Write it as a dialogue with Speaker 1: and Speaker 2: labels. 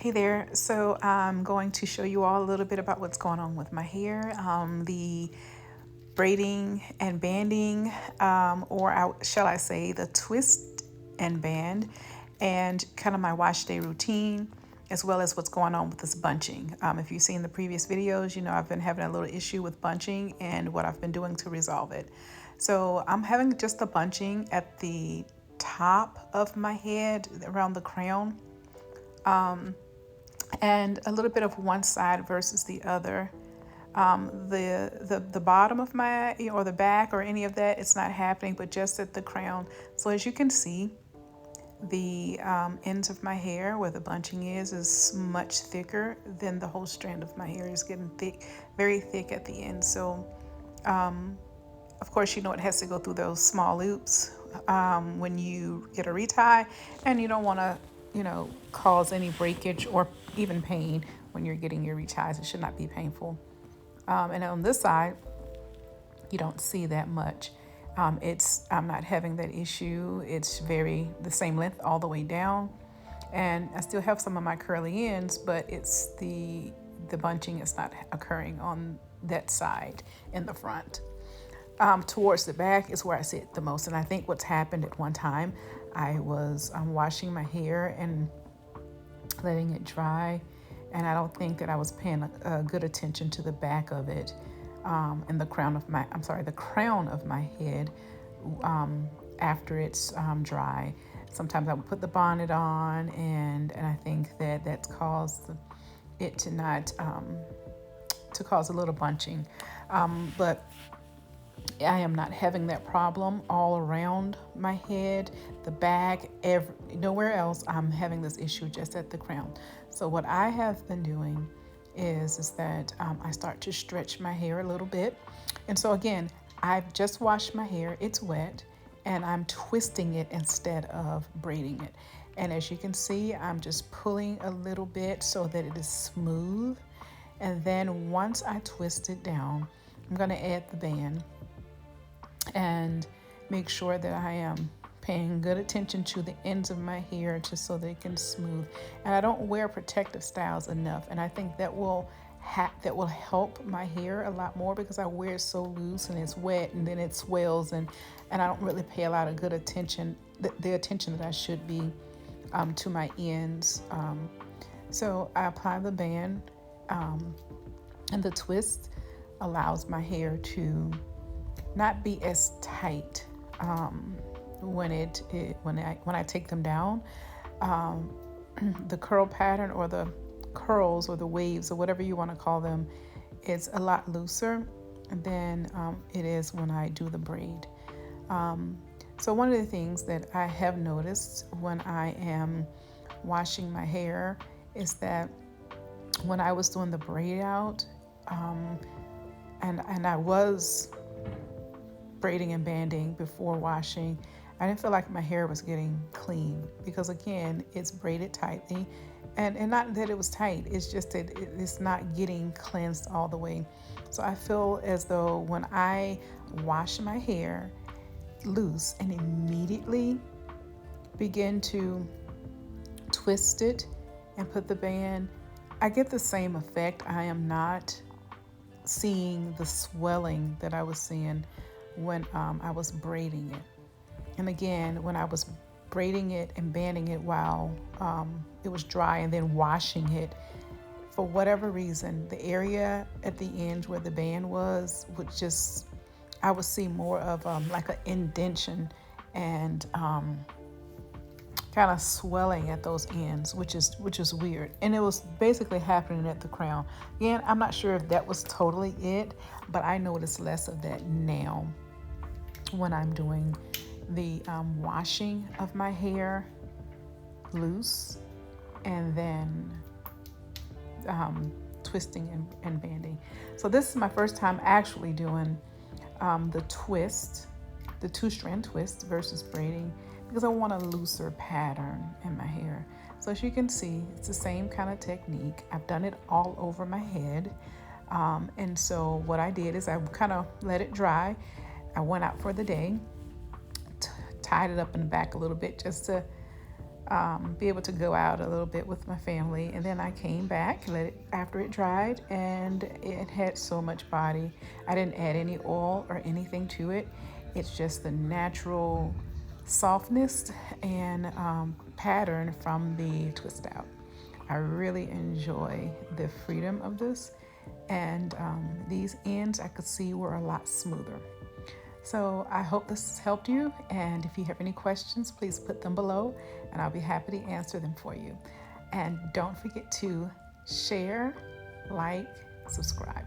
Speaker 1: Hey there. So I'm going to show you all a little bit about what's going on with my hair. The braiding and banding, shall I say, the twist and band, and kind of my wash day routine, as well as what's going on with this bunching. If you've seen the previous videos, you know I've been having a little issue with bunching and what I've been doing to resolve it. So I'm having just the bunching at the top of my head around the crown, and a little bit of one side versus the other. The bottom of my, or the back or any of that, it's not happening, but just at the crown. So as you can see, the ends of my hair where the bunching is much thicker than the whole strand of my hair. Is getting thick, very thick at the end. So of course, you know it has to go through those small loops when you get a retie, and you don't want to, cause any breakage or even pain when you're getting your reties. It should not be painful. And on this side, you don't see that much. I'm not having that issue. It's the same length all the way down, and I still have some of my curly ends, but it's the bunching is not occurring on that side in the front. Towards the back is where I see it the most. And I think what's happened at one time, I was washing my hair and letting it dry. And I don't think that I was paying good attention to the back of it, and the crown of my head after it's dry. Sometimes I would put the bonnet on, and I think that that's caused it to not, to cause a little bunching. But I am not having that problem all around my head, the back, nowhere else. I'm having this issue just at the crown. So what I have been doing is that I start to stretch my hair a little bit. And so again, I've just washed my hair, it's wet, and I'm twisting it instead of braiding it. And as you can see, I'm just pulling a little bit so that it is smooth. And then once I twist it down, I'm going to add the band and make sure that I am paying good attention to the ends of my hair just so they can smooth. And I don't wear protective styles enough, and I think that will help my hair a lot more, because I wear it so loose and it's wet and then it swells, and I don't really pay a lot of good attention, the attention that I should be to my ends. So I apply the band, and the twist allows my hair to not be as tight when I take them down. The curl pattern, or the curls, or the waves, or whatever you want to call them, is a lot looser than it is when I do the braid. So one of the things that I have noticed when I am washing my hair is that when I was doing the braid out, and I was braiding and banding before washing, I didn't feel like my hair was getting clean, because again, it's braided tightly, and not that it was tight, it's just that it's not getting cleansed all the way. So I feel as though when I wash my hair loose and immediately begin to twist it and put the band, I get the same effect. I am not seeing the swelling that I was seeing when I was braiding it. And again, when I was braiding it and banding it while it was dry and then washing it, for whatever reason, the area at the end where the band was I would see more of like an indentation and kind of swelling at those ends, which is weird. And it was basically happening at the crown. Again, I'm not sure if that was totally it, but I notice less of that now when I'm doing the washing of my hair loose, and then twisting and banding. So this is my first time actually doing the twist, the 2-strand twist versus braiding, because I want a looser pattern in my hair. So as you can see, it's the same kind of technique. I've done it all over my head. And so what I did is I kind of let it dry. I went out for the day, tied it up in the back a little bit just to be able to go out a little bit with my family. And then I came back, let it after it dried, and it had so much body. I didn't add any oil or anything to it. It's just the natural softness and pattern from the twist out. I really enjoy the freedom of this, and these ends I could see were a lot smoother. So I hope this has helped you, and if you have any questions, please put them below and I'll be happy to answer them for you. And don't forget to share, like, subscribe.